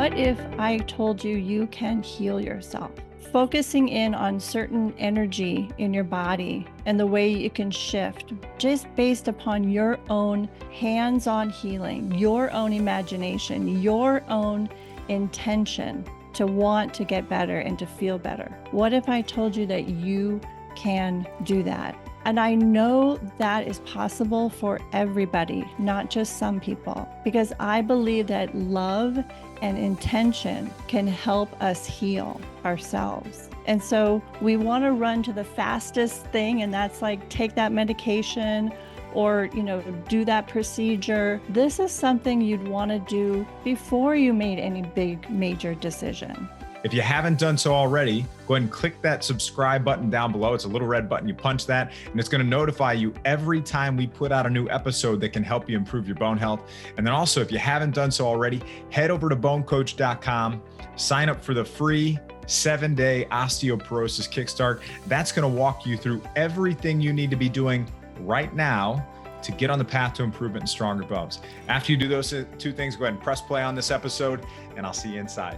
What if I told you you can heal yourself? Focusing in on certain energy in your body and the way it can shift just based upon your own hands-on healing, your own imagination, your own intention to want to get better and to feel better. What if I told you that you can do that? And I know that is possible for everybody, not just some people, because I believe that love and intention can help us heal ourselves. And so we want to run to the fastest thing, and that's like take that medication or, do that procedure. This is something you'd want to do before you made any big major decision. If you haven't done so already, go ahead and click that subscribe button down below. It's a little red button. You punch that, and it's going to notify you every time we put out a new episode that can help you improve your bone health. And then also, if you haven't done so already, head over to BoneCoach.com, sign up for the free 7-day Osteoporosis Kickstart. That's going to walk you through everything you need to be doing right now to get on the path to improvement and stronger bones. After you do those two things, go ahead and press play on this episode, and I'll see you inside.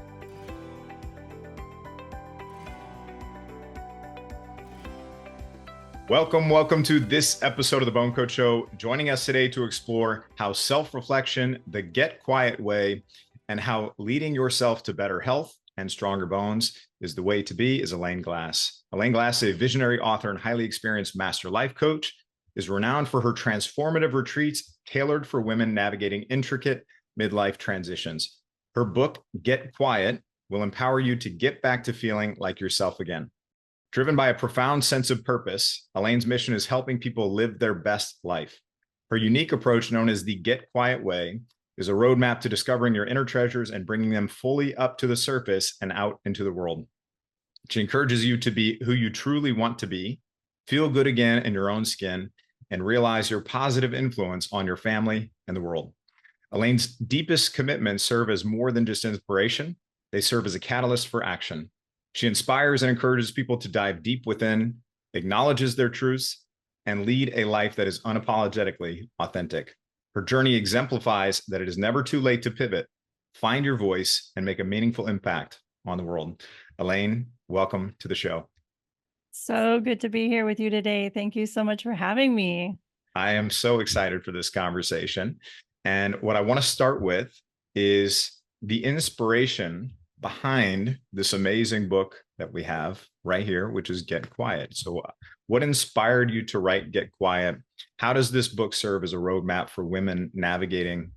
Welcome to this episode of the BoneCoach Show. Joining us today to explore how self-reflection, the Get Quiet way, and how leading yourself to better health and stronger bones is the way to be is Elaine Glass. Elaine Glass, a visionary author and highly experienced master life coach, is renowned for her transformative retreats tailored for women navigating intricate midlife transitions. Her book, Get Quiet, will empower you to get back to feeling like yourself again. Driven by a profound sense of purpose, Elaine's mission is helping people live their best life. Her unique approach, known as the Get Quiet way, is a roadmap to discovering your inner treasures and bringing them fully up to the surface and out into the world. She encourages you to be who you truly want to be, feel good again in your own skin, and realize your positive influence on your family and the world. Elaine's deepest commitments serve as more than just inspiration. They serve as a catalyst for action. She inspires and encourages people to dive deep within, acknowledges their truths, and lead a life that is unapologetically authentic. Her journey exemplifies that it is never too late to pivot, find your voice, and make a meaningful impact on the world. Elaine, welcome to the show. So good to be here with you today. Thank you so much for having me. I am so excited for this conversation. And what I want to start with is the inspiration behind this amazing book that we have right here, which is Get Quiet. So what inspired you to write Get Quiet? How does this book serve as a roadmap for women navigating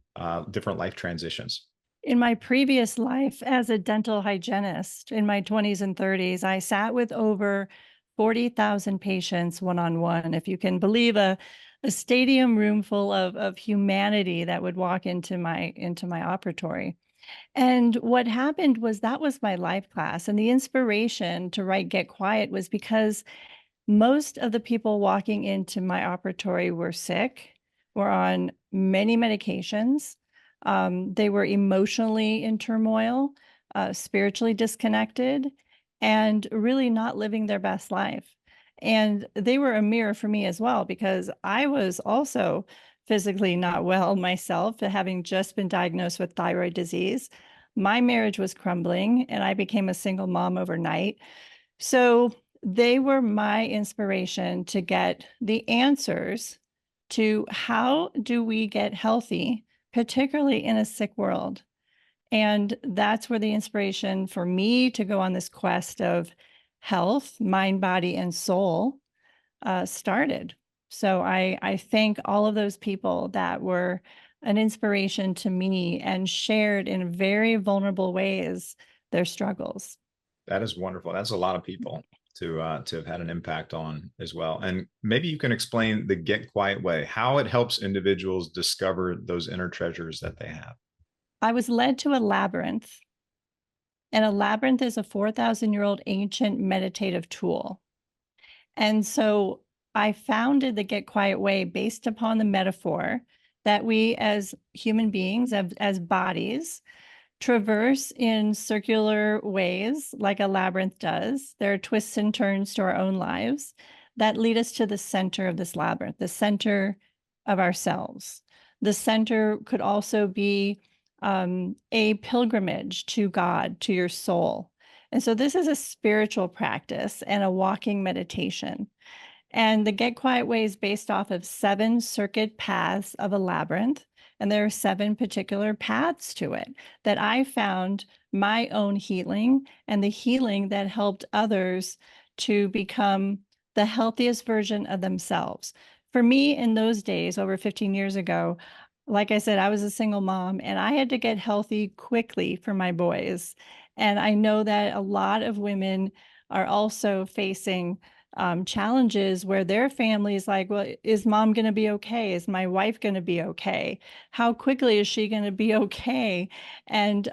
different life transitions? In my previous life as a dental hygienist in my 20s and 30s, I sat with over 40,000 patients one-on-one. If you can believe a stadium room full of humanity that would walk into my operatory. And what happened was that was my life class. And the inspiration to write Get Quiet was because most of the people walking into my operatory were sick, were on many medications. They were emotionally in turmoil, spiritually disconnected, and really not living their best life. And they were a mirror for me as well, because I was also physically not well myself, having just been diagnosed with thyroid disease. My marriage was crumbling, and I became a single mom overnight. So they were my inspiration to get the answers to how do we get healthy, particularly in a sick world. And that's where the inspiration for me to go on this quest of health, mind, body, and soul started. So I thank all of those people that were an inspiration to me and shared in very vulnerable ways their struggles. That is wonderful. That's a lot of people to have had an impact on as well. And maybe you can explain the Get Quiet way, how it helps individuals discover those inner treasures that they have. I was led to a labyrinth, and a labyrinth is a 4,000-year-old ancient meditative tool. And so I founded the Get Quiet way based upon the metaphor that we as human beings, as bodies, traverse in circular ways like a labyrinth does. There are twists and turns to our own lives that lead us to the center of this labyrinth, the center of ourselves. The center could also be a pilgrimage to God, to your soul. And so this is a spiritual practice and a walking meditation. And the Get Quiet Way is based off of 7 circuit paths of a labyrinth. And there are 7 particular paths to it that I found my own healing and the healing that helped others to become the healthiest version of themselves. For me, in those days, over 15 years ago, like I said, I was a single mom and I had to get healthy quickly for my boys. And I know that a lot of women are also facing challenges where their family is like, well, is mom going to be okay? Is my wife going to be okay? How quickly is she going to be okay? And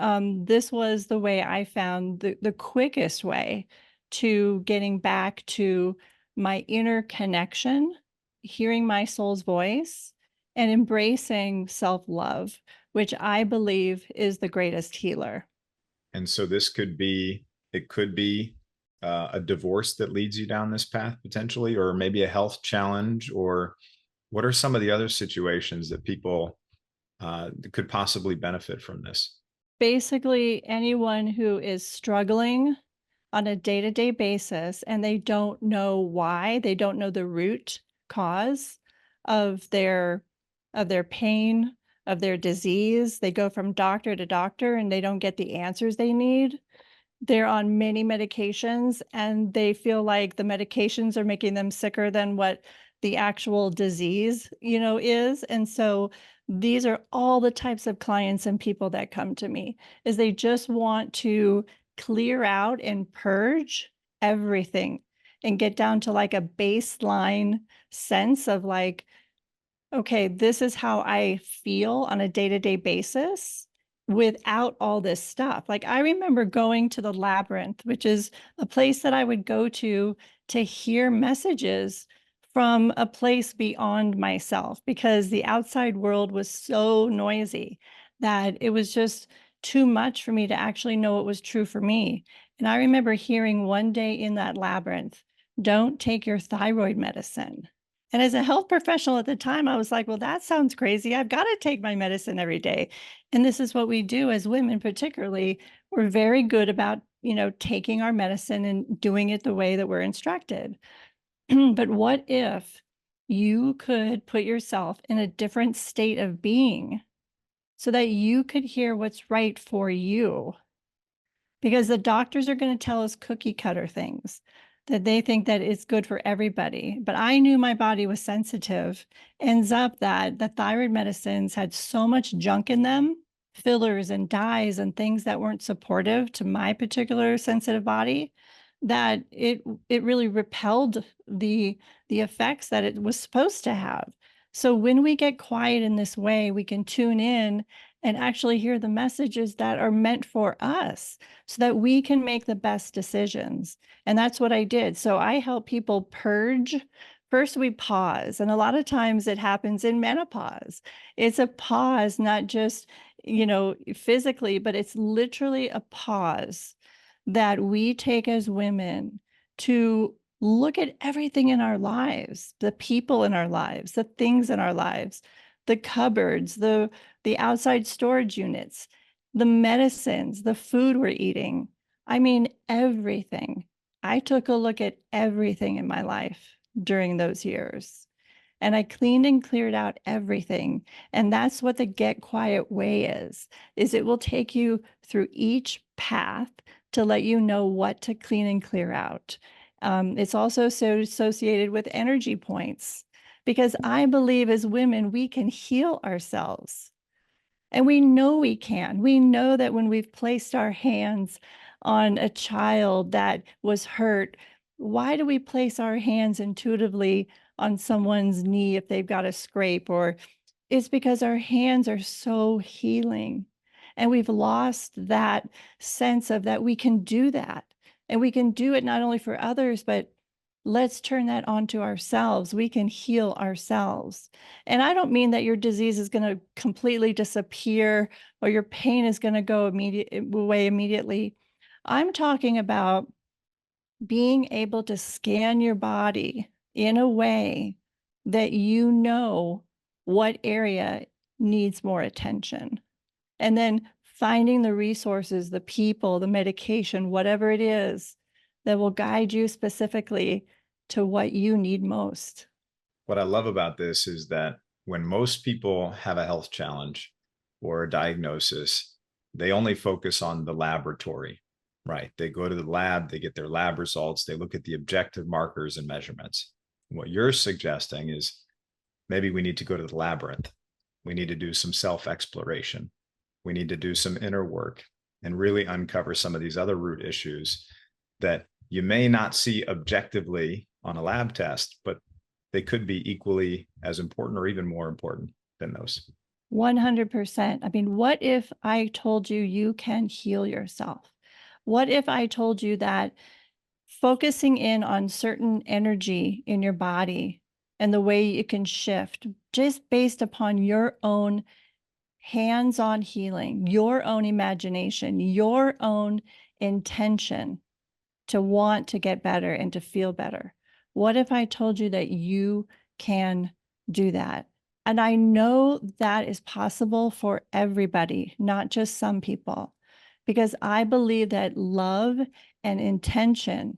this was the way I found the quickest way to getting back to my inner connection, hearing my soul's voice, and embracing self-love, which I believe is the greatest healer. And so this could be, it could be a divorce that leads you down this path potentially, or maybe a health challenge, or what are some of the other situations that people could possibly benefit from this? Basically, anyone who is struggling on a day-to-day basis and they don't know why, they don't know the root cause of their pain, of their disease. They go from doctor to doctor and they don't get the answers they need. They're on many medications and they feel like the medications are making them sicker than what the actual disease, is. And so these are all the types of clients and people that come to me, is they just want to clear out and purge everything and get down to like a baseline sense of like, okay, this is how I feel on a day-to-day basis without all this stuff. Like I remember going to the labyrinth, which is a place that I would go to hear messages from a place beyond myself because the outside world was so noisy that it was just too much for me to actually know what was true for me. And I remember hearing one day in that labyrinth, don't take your thyroid medicine. And as a health professional at the time, I was like, well, that sounds crazy. I've got to take my medicine every day. And this is what we do as women, particularly. We're very good about, taking our medicine and doing it the way that we're instructed. But what if you could put yourself in a different state of being so that you could hear what's right for you? Because the doctors are going to tell us cookie cutter things that they think that it's good for everybody. But I knew my body was sensitive. Ends up that the thyroid medicines had so much junk in them, fillers and dyes and things that weren't supportive to my particular sensitive body, that it really repelled the effects that it was supposed to have. So when we get quiet in this way, we can tune in and actually hear the messages that are meant for us so that we can make the best decisions. And that's what I did. So I help people purge. First, we pause. And a lot of times it happens in menopause. It's a pause, not just, physically, but it's literally a pause that we take as women to look at everything in our lives, the people in our lives, the things in our lives, the cupboards, the outside storage units, the medicines, the food we're eating. I mean, everything. I took a look at everything in my life during those years. And I cleaned and cleared out everything. And that's what the Get Quiet Way is it will take you through each path to let you know what to clean and clear out. It's also so associated with energy points because I believe as women, we can heal ourselves. And we know we can. We know that when we've placed our hands on a child that was hurt, why do we place our hands intuitively on someone's knee if they've got a scrape? Or it's because our hands are so healing. And we've lost that sense of that we can do that. And we can do it not only for others, but let's turn that onto ourselves. We can heal ourselves. And I don't mean that your disease is going to completely disappear or your pain is going to go away immediately. I'm talking about being able to scan your body in a way that you know what area needs more attention. and then finding the resources, the people, the medication, whatever it is that will guide you specifically to what you need most. What I love about this is that when most people have a health challenge or a diagnosis, they only focus on the laboratory, right? They go to the lab, they get their lab results, they look at the objective markers and measurements. What you're suggesting is maybe we need to go to the labyrinth. We need to do some self-exploration. We need to do some inner work and really uncover some of these other root issues that you may not see objectively on a lab test, but they could be equally as important or even more important than those. 100%. I mean, what if I told you you can heal yourself? What if I told you that focusing in on certain energy in your body and the way it can shift just based upon your own hands-on healing, your own imagination, your own intention to want to get better and to feel better? What if I told you that you can do that? And I know that is possible for everybody, not just some people, because I believe that love and intention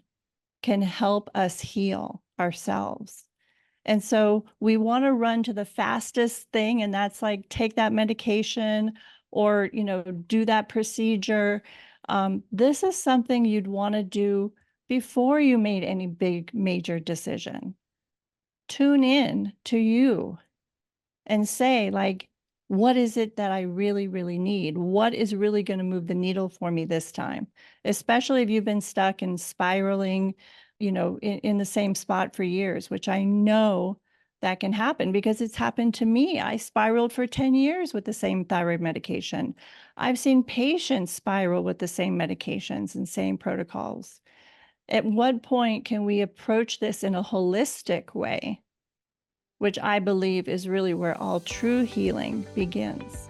can help us heal ourselves. And so we want to run to the fastest thing, and that's like take that medication or, do that procedure. This is something you'd want to do before you made any big major decision. Tune in to you and say, like, what is it that I really, really need? What is really going to move the needle for me this time? Especially if you've been stuck and spiraling, in the same spot for years, which I know that can happen because it's happened to me. I spiraled for 10 years with the same thyroid medication. I've seen patients spiral with the same medications and same protocols. At what point can we approach this in a holistic way, which I believe is really where all true healing begins?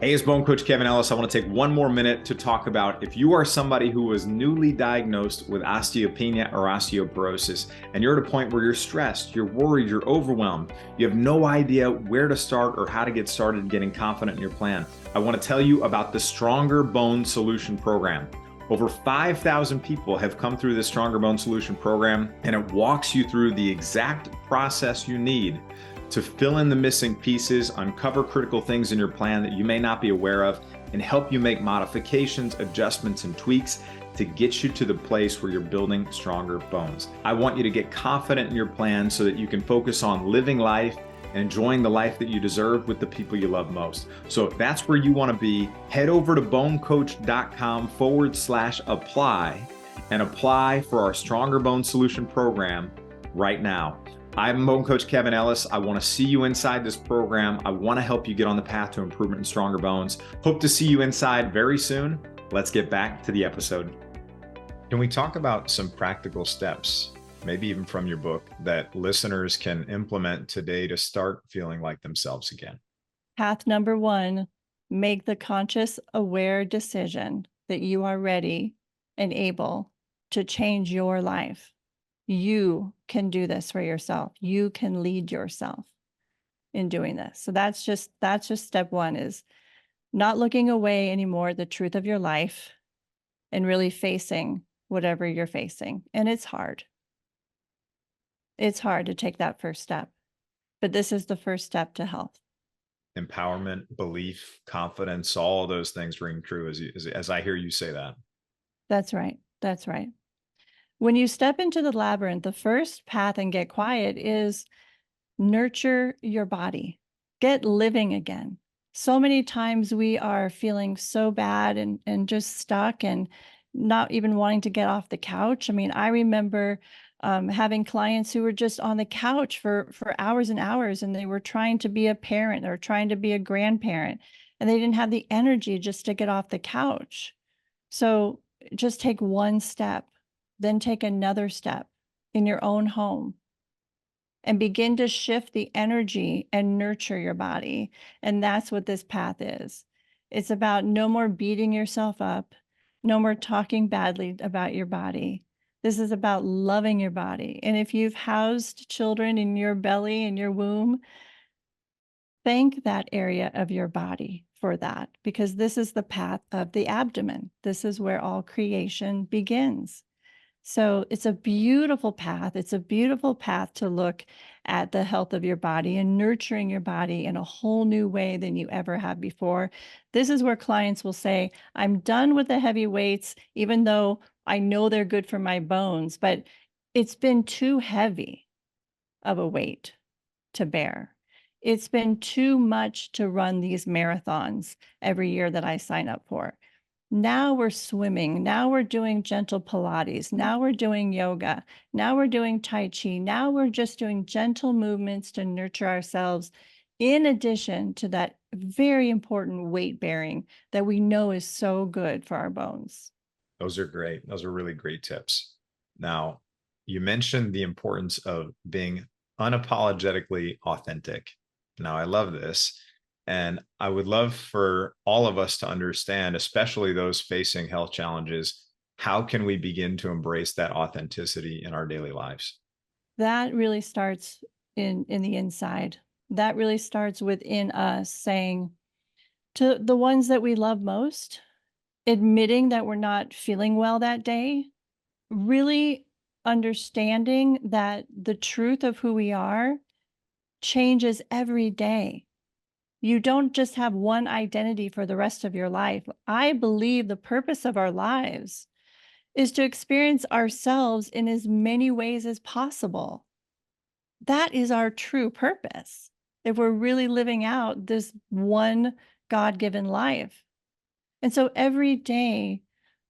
Hey, it's Bone Coach Kevin Ellis. I want to take one more minute to talk about if you are somebody who was newly diagnosed with osteopenia or osteoporosis, and you're at a point where you're stressed, you're worried, you're overwhelmed, you have no idea where to start or how to get started getting confident in your plan. I want to tell you about the Stronger Bone Solution Program. Over 5,000 people have come through this Stronger Bone Solution Program, and it walks you through the exact process you need to fill in the missing pieces, uncover critical things in your plan that you may not be aware of, and help you make modifications, adjustments, and tweaks to get you to the place where you're building stronger bones. I want you to get confident in your plan so that you can focus on living life and enjoying the life that you deserve with the people you love most. So if that's where you want to be, head over to bonecoach.com/apply and apply for our Stronger Bone Solution Program right now. I'm Bone Coach Kevin Ellis. I want to see you inside this program. I want to help you get on the path to improvement and stronger bones. Hope to see you inside very soon. Let's get back to the episode. Can we talk about some practical steps, maybe even from your book, that listeners can implement today to start feeling like themselves again? Path number 1, make the conscious, aware decision that you are ready and able to change your life. You can do this for yourself. You can lead yourself in doing this. So that's just step 1, is not looking away anymore, the truth of your life, and really facing whatever you're facing. And it's hard. It's hard to take that first step, but this is the first step to health. Empowerment, belief, confidence, all of those things ring true as I hear you say that. That's right. That's right. When you step into the labyrinth, the first path and get quiet is nurture your body. Get living again. So many times we are feeling so bad and just stuck and not even wanting to get off the couch. I mean, I remember having clients who were just on the couch for hours and hours, and they were trying to be a parent or trying to be a grandparent, and they didn't have the energy just to get off the couch. So just take one step, then take another step in your own home and begin to shift the energy and nurture your body. And that's what this path is. It's about no more beating yourself up, no more talking badly about your body. This is about loving your body. And if you've housed children in your belly, in your womb, thank that area of your body for that, because this is the path of the abdomen. This is where all creation begins. So it's a beautiful path. It's a beautiful path to look at the health of your body and nurturing your body in a whole new way than you ever have before. This is where clients will say, I'm done with the heavy weights, even though I know they're good for my bones, but it's been too heavy of a weight to bear. It's been too much to run these marathons every year that I sign up for. Now we're swimming. Now we're doing gentle Pilates. Now we're doing yoga. Now we're doing Tai Chi. Now we're just doing gentle movements to nurture ourselves, in addition to that very important weight bearing that we know is so good for our bones. Those are great. Those are really great tips. Now, you mentioned the importance of being unapologetically authentic. Now, I love this. And I would love for all of us to understand, especially those facing health challenges, how can we begin to embrace that authenticity in our daily lives? That really starts in the inside. That really starts within us, saying to the ones that we love most, admitting that we're not feeling well that day, really understanding that the truth of who we are changes every day. You don't just have one identity for the rest of your life. I believe the purpose of our lives is to experience ourselves in as many ways as possible. That is our true purpose, if we're really living out this one God-given life. And so every day,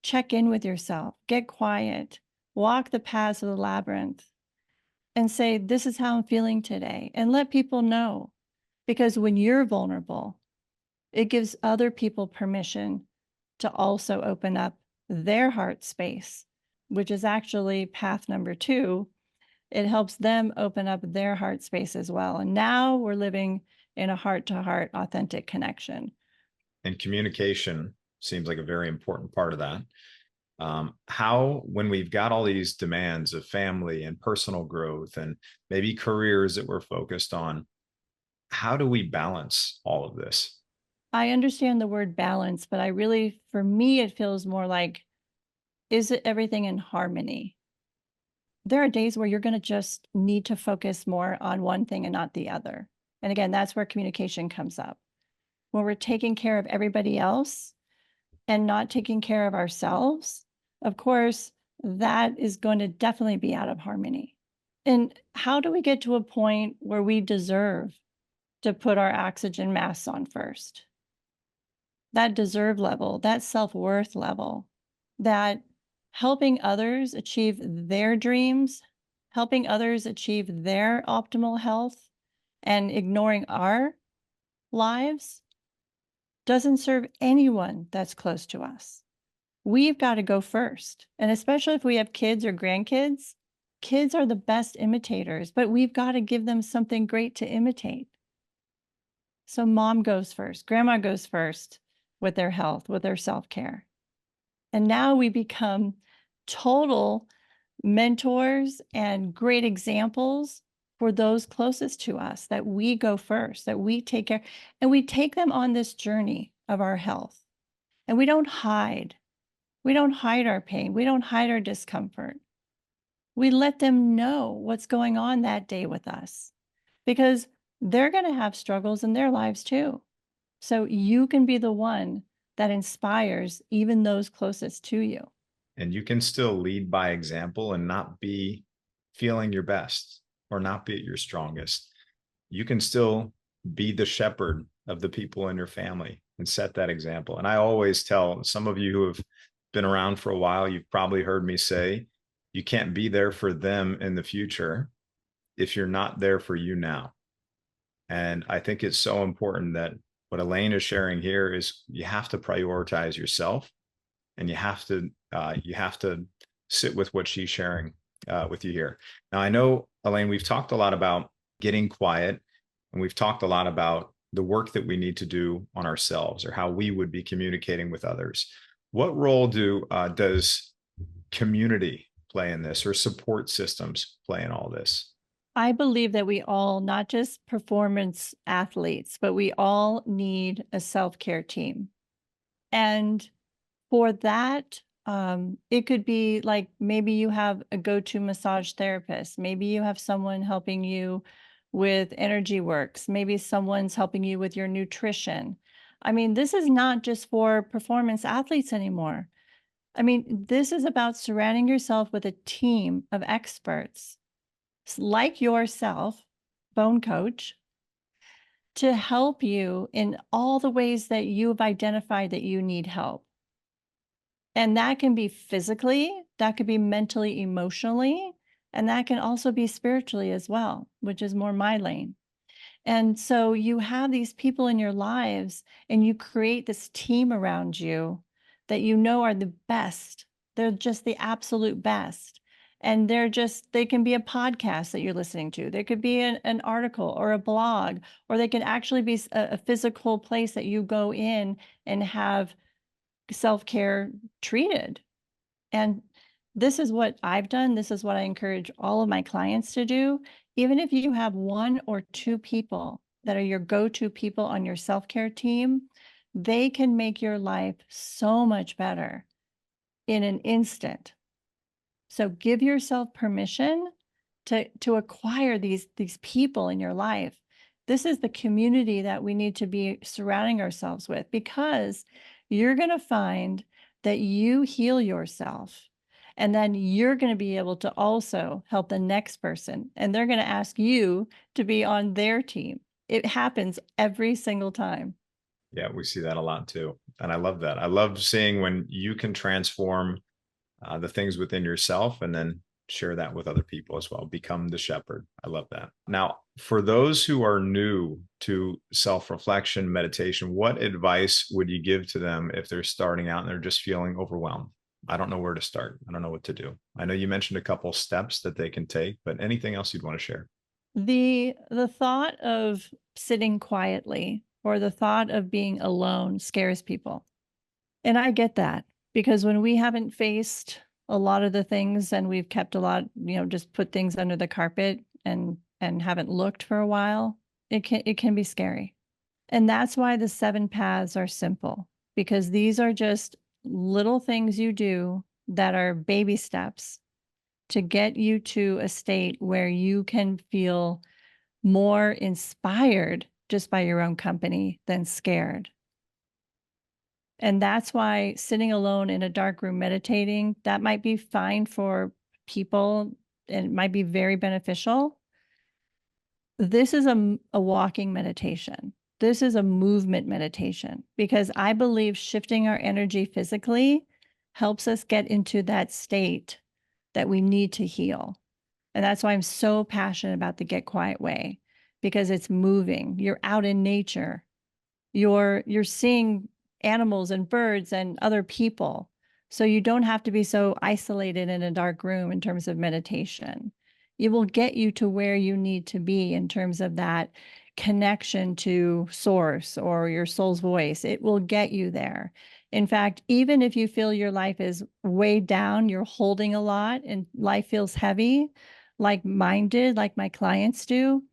check in with yourself, get quiet, walk the paths of the labyrinth, and say, this is how I'm feeling today, and let people know. Because when you're vulnerable, it gives other people permission to also open up their heart space, which is actually path number 2. It helps them open up their heart space as well. And now we're living in a heart-to-heart authentic connection. And communication seems like a very important part of that. How, when we've got all these demands of family and personal growth and maybe careers that we're focused on, how do we balance all of this? I understand the word balance, but I really, for me, it feels more like, is it everything in harmony? There are days where you're going to just need to focus more on one thing and not the other. And again, that's where communication comes up. When we're taking care of everybody else and not taking care of ourselves, of course, that is going to definitely be out of harmony. And how do we get to a point where we deserve to put our oxygen masks on first? That deserve level, that self-worth level, that helping others achieve their dreams, helping others achieve their optimal health, and ignoring our lives doesn't serve anyone that's close to us. We've got to go first. And especially if we have kids or grandkids, kids are the best imitators, but we've got to give them something great to imitate. So mom goes first, grandma goes first with their health, with their self-care. And now we become total mentors and great examples for those closest to us, that we go first, that we take care, and we take them on this journey of our health. And we don't hide. We don't hide our pain. We don't hide our discomfort. We let them know what's going on that day with us, because they're going to have struggles in their lives too. So you can be the one that inspires even those closest to you. And you can still lead by example and not be feeling your best or not be at your strongest. You can still be the shepherd of the people in your family and set that example. And I always tell some of you who have been around for a while, you've probably heard me say, you can't be there for them in the future if you're not there for you now. And I think it's so important that what Elaine is sharing here is you have to prioritize yourself, and you have to sit with what she's sharing with you here. Now, I know, Elaine, we've talked a lot about getting quiet, and we've talked a lot about the work that we need to do on ourselves, or how we would be communicating with others. What role does community play in this, or support systems play in all this? I believe that we all, not just performance athletes, but we all need a self-care team. And for that, it could be like maybe you have a go-to massage therapist. Maybe you have someone helping you with energy works. Maybe someone's helping you with your nutrition. I mean, this is not just for performance athletes anymore. I mean, this is about surrounding yourself with a team of experts like yourself, BoneCoach, to help you in all the ways that you've identified that you need help. And that can be physically, that could be mentally, emotionally, and that can also be spiritually as well, which is more my lane. And so you have these people in your lives and you create this team around you that you know are the best. They're just the absolute best. And they can be a podcast that you're listening to. There could be an article or a blog, or they can actually be a physical place that you go in and have self-care treated. And this is what I've done. This is what I encourage all of my clients to do. Even if you have one or two people that are your go-to people on your self-care team, they can make your life so much better in an instant. So give yourself permission to acquire these people in your life. This is the community that we need to be surrounding ourselves with, because you're going to find that you heal yourself, and then you're going to be able to also help the next person, and they're going to ask you to be on their team. It happens every single time. Yeah, we see that a lot too. And I love that. I love seeing when you can transform the things within yourself and then share that with other people as well. Become the shepherd. I love that. Now, for those who are new to self-reflection meditation, what advice would you give to them if they're starting out and they're just feeling overwhelmed? I don't know where to start. I don't know what to do. I know you mentioned a couple steps that they can take, but anything else you'd want to share? The thought of sitting quietly or the thought of being alone scares people. And I get that, because when we haven't faced a lot of the things and we've kept a lot, just put things under the carpet and haven't looked for a while, it can be scary. And that's why the 7 paths are simple, because these are just little things you do that are baby steps to get you to a state where you can feel more inspired just by your own company than scared. And that's why sitting alone in a dark room meditating, that might be fine for people and it might be very beneficial. This is a walking meditation. This is a movement meditation, because I believe shifting our energy physically helps us get into that state that we need to heal. And that's why I'm so passionate about the Get Quiet Way, because it's moving. You're out in nature. You're seeing animals and birds and other people. So you don't have to be so isolated in a dark room in terms of meditation. It will get you to where you need to be in terms of that connection to source or your soul's voice. It will get you there. In fact, even if you feel your life is way down, you're holding a lot and life feels heavy, like mine did, like my clients do.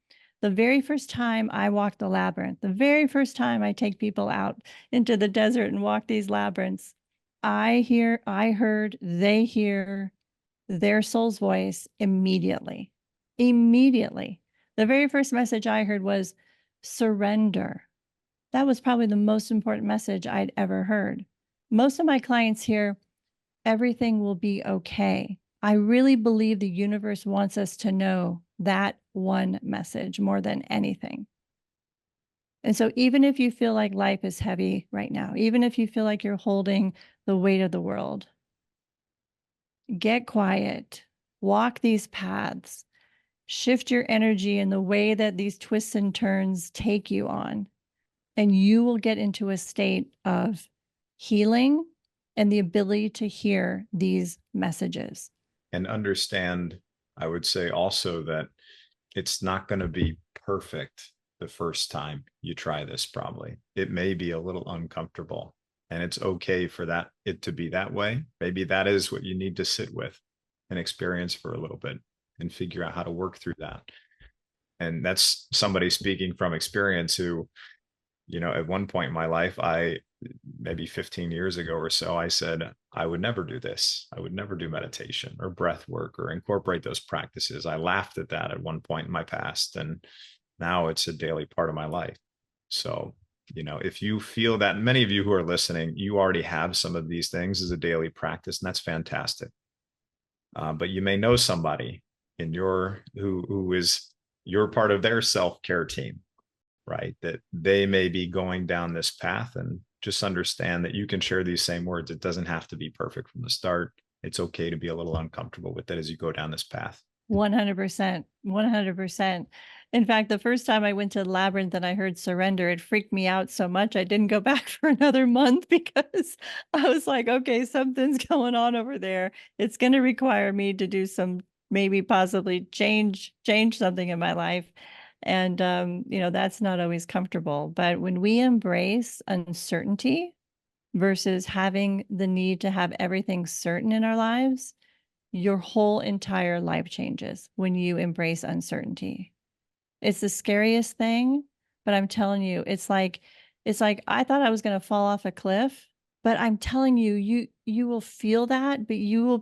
The very first time I walked the labyrinth, the very first time I take people out into the desert and walk these labyrinths, I heard, they hear their soul's voice immediately. Immediately. The very first message I heard was surrender. That was probably the most important message I'd ever heard. Most of my clients hear, everything will be okay. I really believe the universe wants us to know that one message more than anything. And so even if you feel like life is heavy right now, even if you feel like you're holding the weight of the world, get quiet, walk these paths, shift your energy in the way that these twists and turns take you on, and you will get into a state of healing and the ability to hear these messages. And understand, I would say also that it's not going to be perfect the first time you try this. Probably it may be a little uncomfortable, and it's okay for it to be that way. Maybe that is what you need to sit with and experience for a little bit and figure out how to work through that. And that's somebody speaking from experience who, at one point in my life, maybe 15 years ago or so, I said, I would never do this. I would never do meditation or breath work or incorporate those practices. I laughed at that at one point in my past, and now it's a daily part of my life. So, if you feel that, many of you who are listening, you already have some of these things as a daily practice, and that's fantastic. But you may know somebody in who is you're part of their self-care team, right? That they may be going down this path, and just understand that you can share these same words. It doesn't have to be perfect from the start. It's okay to be a little uncomfortable with it as you go down this path. 100%, 100%. In fact, the first time I went to Labyrinth and I heard surrender, it freaked me out so much I didn't go back for another month, because I was like, okay, something's going on over there. It's going to require me to do some, maybe possibly change something in my life. And that's not always comfortable. But when we embrace uncertainty versus having the need to have everything certain in our lives, your whole entire life changes when you embrace uncertainty. It's the scariest thing, but I'm telling you, it's like I thought I was going to fall off a cliff, but I'm telling you, you will feel that, but you will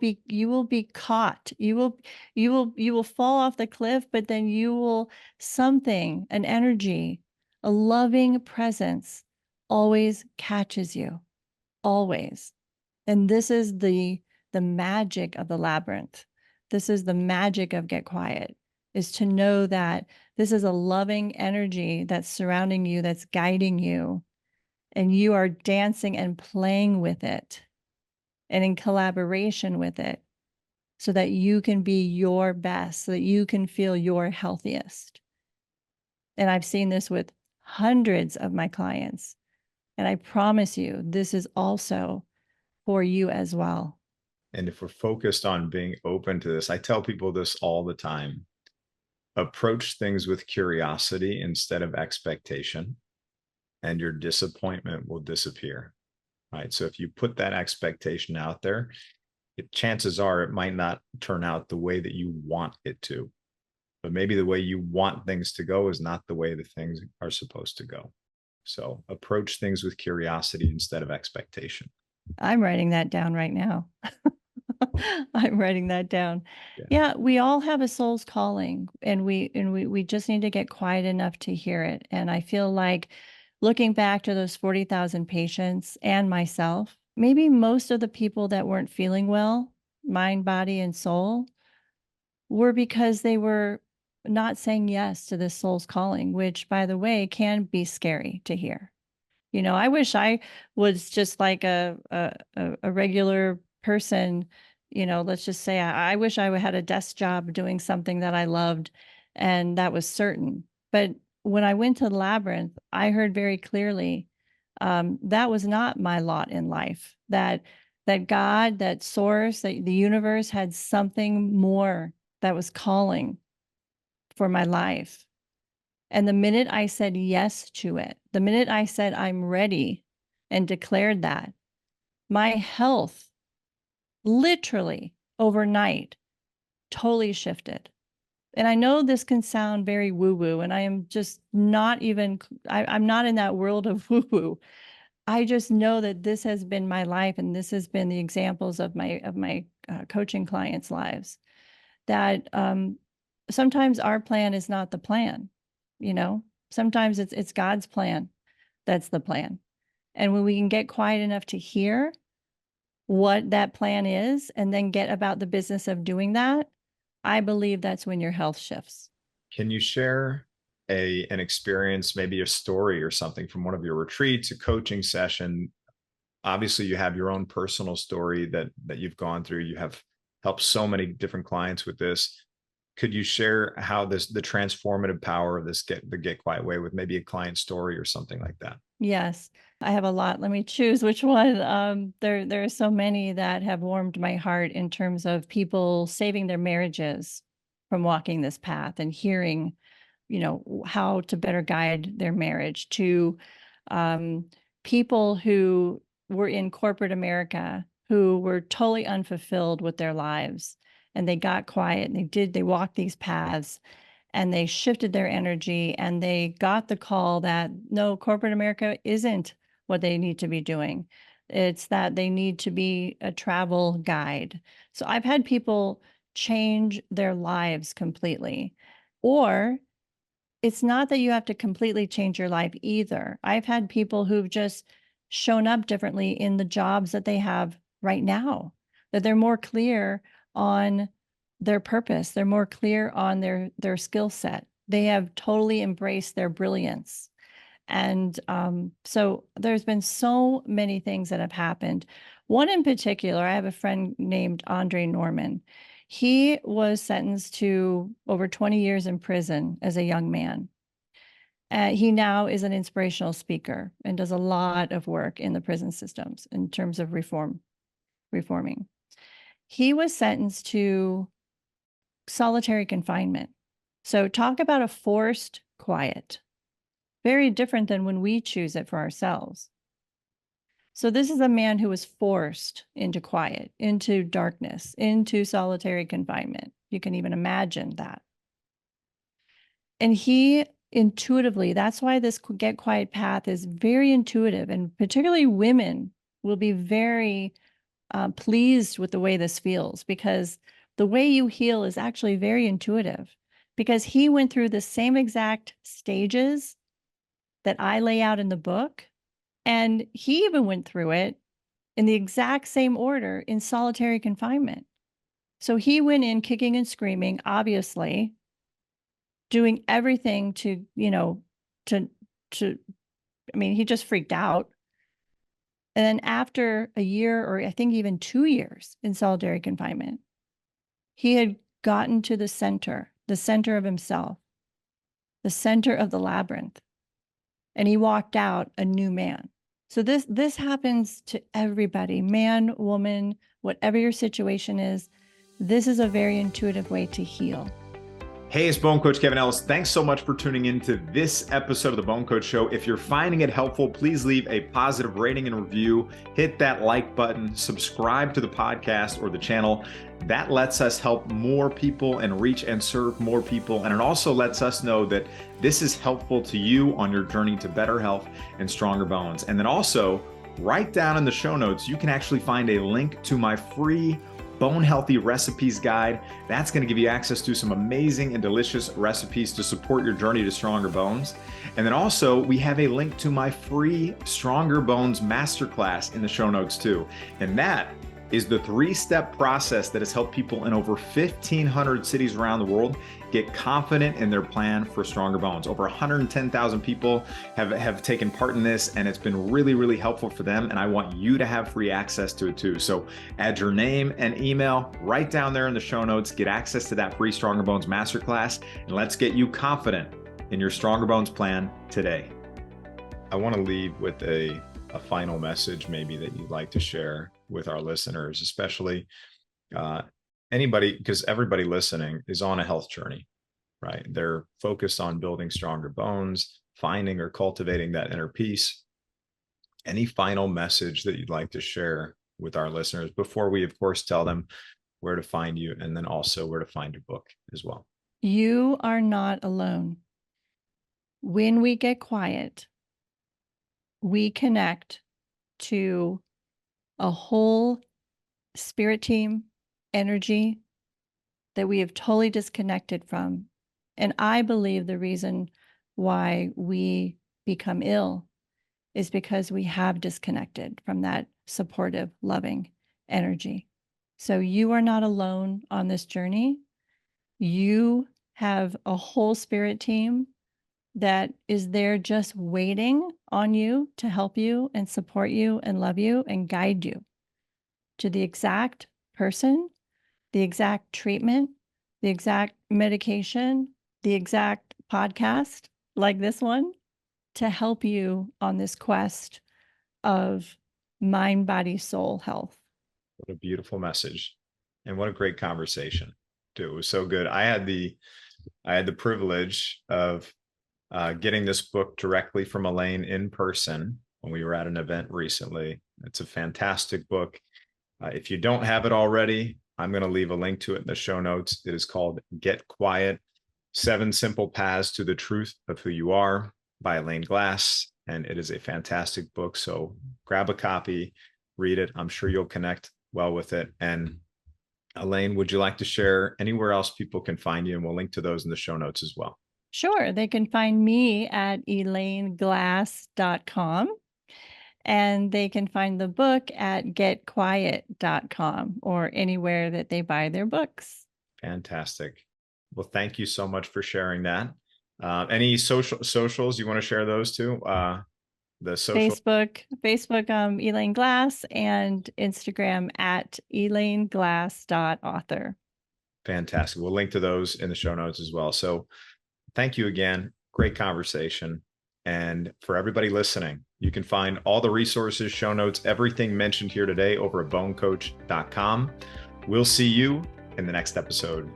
be caught. You will fall off the cliff, but then an energy, a loving presence always catches you. Always. And this is the magic of the labyrinth. This is the magic of Get Quiet, is to know that this is a loving energy that's surrounding you, that's guiding you, and you are dancing and playing with it and in collaboration with it, so that you can be your best, so that you can feel your healthiest. And I've seen this with hundreds of my clients. And I promise you, this is also for you as well. And if we're focused on being open to this, I tell people this all the time: approach things with curiosity instead of expectation, and your disappointment will disappear. Right. So if you put that expectation out there, chances are it might not turn out the way that you want it to. But maybe the way you want things to go is not the way the things are supposed to go. So approach things with curiosity instead of expectation. I'm writing that down right now. I'm writing that down. Yeah. Yeah, we all have a soul's calling, and we just need to get quiet enough to hear it. And I feel like, looking back to those 40,000 patients and myself, maybe most of the people that weren't feeling well, mind, body, and soul, were because they were not saying yes to this soul's calling, which, by the way, can be scary to hear. I wish I was just like a regular person. Let's just say I wish I had a desk job doing something that I loved and that was certain. But when I went to the Labyrinth, I heard very clearly, that was not my lot in life. That God, that source, that the universe had something more that was calling for my life. And the minute I said yes to it, the minute I said I'm ready and declared that, my health literally overnight totally shifted. And I know this can sound very woo-woo, and I am just not even, I'm not in that world of woo-woo. I just know that this has been my life, and this has been the examples of my coaching clients' lives, that sometimes our plan is not the plan. Sometimes it's God's plan that's the plan. And when we can get quiet enough to hear what that plan is, and then get about the business of doing that, I believe that's when your health shifts. Can you share an experience, maybe a story or something from one of your retreats, a coaching session? Obviously, you have your own personal story that you've gone through. You have helped so many different clients with this. Could you share how the transformative power of the Get Quiet Way with maybe a client story or something like that? Yes, I have a lot. Let me choose which one. There are so many that have warmed my heart, in terms of people saving their marriages from walking this path and hearing, how to better guide their marriage, to people who were in corporate America, who were totally unfulfilled with their lives, and they got quiet and they walked these paths. and they shifted their energy, and they got the call that no, corporate America isn't what they need to be doing. It's that they need to be a travel guide. So I've had people change their lives completely. Or it's not that you have to completely change your life either. I've had people who've just shown up differently in the jobs that they have right now, that they're more clear on their purpose, they're more clear on their skill set. They have totally embraced their brilliance. And so there's been so many things that have happened. One in particular, I have a friend named Andre Norman. He was sentenced to over 20 years in prison as a young man. He now is an inspirational speaker and does a lot of work in the prison systems in terms of reforming. He was sentenced to solitary confinement. So talk about a forced quiet. Very different than when we choose it for ourselves. So this is a man who was forced into quiet, into darkness, into solitary confinement. You can even imagine that. And he intuitively, that's why this Get Quiet path is very intuitive, and particularly women will be very pleased with the way this feels, because the way you heal is actually very intuitive, because he went through the same exact stages that I lay out in the book. And he even went through it in the exact same order in solitary confinement. So he went in kicking and screaming, obviously, doing everything to, I mean, he just freaked out. And then after a year, or I think even 2 years in solitary confinement, he had gotten to the center of himself, the center of the labyrinth. And he walked out a new man. So this happens to everybody, man, woman, whatever your situation is. This is a very intuitive way to heal. Hey, it's Bone Coach Kevin Ellis. Thanks so much for tuning into this episode of the Bone Coach Show. If you're finding it helpful, please leave a positive rating and review. Hit that like button, subscribe to the podcast or the channel. That lets us help more people and reach and serve more people. And it also lets us know that this is helpful to you on your journey to better health and stronger bones. And then also, right down in the show notes, you can actually find a link to my free Bone Healthy Recipes Guide. That's going to give you access to some amazing and delicious recipes to support your journey to stronger bones. And then also, we have a link to my free Stronger Bones Masterclass in the show notes too. And that is the 3-step process that has helped people in over 1,500 cities around the world get confident in their plan for stronger bones. Over 110,000 people have taken part in this, and it's been really, really helpful for them. And I want you to have free access to it too. So add your name and email right down there in the show notes, get access to that free Stronger Bones Masterclass, and let's get you confident in your Stronger Bones plan today. I want to leave with a final message maybe that you'd like to share with our listeners, especially anybody, because everybody listening is on a health journey, right? They're focused on building stronger bones, finding or cultivating that inner peace. Any final message that you'd like to share with our listeners before we, of course, tell them where to find you, and then also where to find your book as well? You are not alone. When we get quiet, we connect to a whole spirit team, energy that we have totally disconnected from. And I believe the reason why we become ill is because we have disconnected from that supportive, loving energy. So you are not alone on this journey. You have a whole spirit team that is there just waiting on you to help you and support you and love you and guide you to the exact person, the exact treatment, the exact medication, the exact podcast like this one to help you on this quest of mind, body, soul health. What a beautiful message. And what a great conversation too. It was so good. I had the privilege of getting this book directly from Elaine in person when we were at an event recently. It's a fantastic book. If you don't have it already, I'm going to leave a link to it in the show notes. It is called Get Quiet, 7 Simple Paths to the Truth of Who You Are by Elaine Glass. And it is a fantastic book. So grab a copy, read it. I'm sure you'll connect well with it. And Elaine, would you like to share anywhere else people can find you? And we'll link to those in the show notes as well. Sure. They can find me at elaineglass.com, and they can find the book at getquiet.com or anywhere that they buy their books. Fantastic. Well, thank you so much for sharing that. Any socials you want to share those too? The social Facebook, Elaine Glass, and Instagram at elaineglass.author. Fantastic. We'll link to those in the show notes as well. So thank you again. Great conversation. And for everybody listening, you can find all the resources, show notes, everything mentioned here today over at bonecoach.com. We'll see you in the next episode.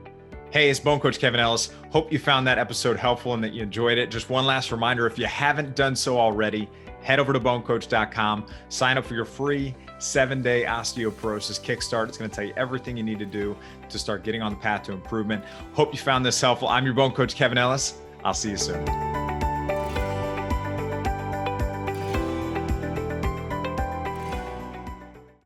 Hey, it's Bone Coach Kevin Ellis. Hope you found that episode helpful and that you enjoyed it. Just one last reminder, if you haven't done so already, head over to bonecoach.com, sign up for your free 7-day osteoporosis kickstart. It's going to tell you everything you need to do to start getting on the path to improvement. Hope you found this helpful. I'm your Bone Coach Kevin Ellis. I'll see you soon.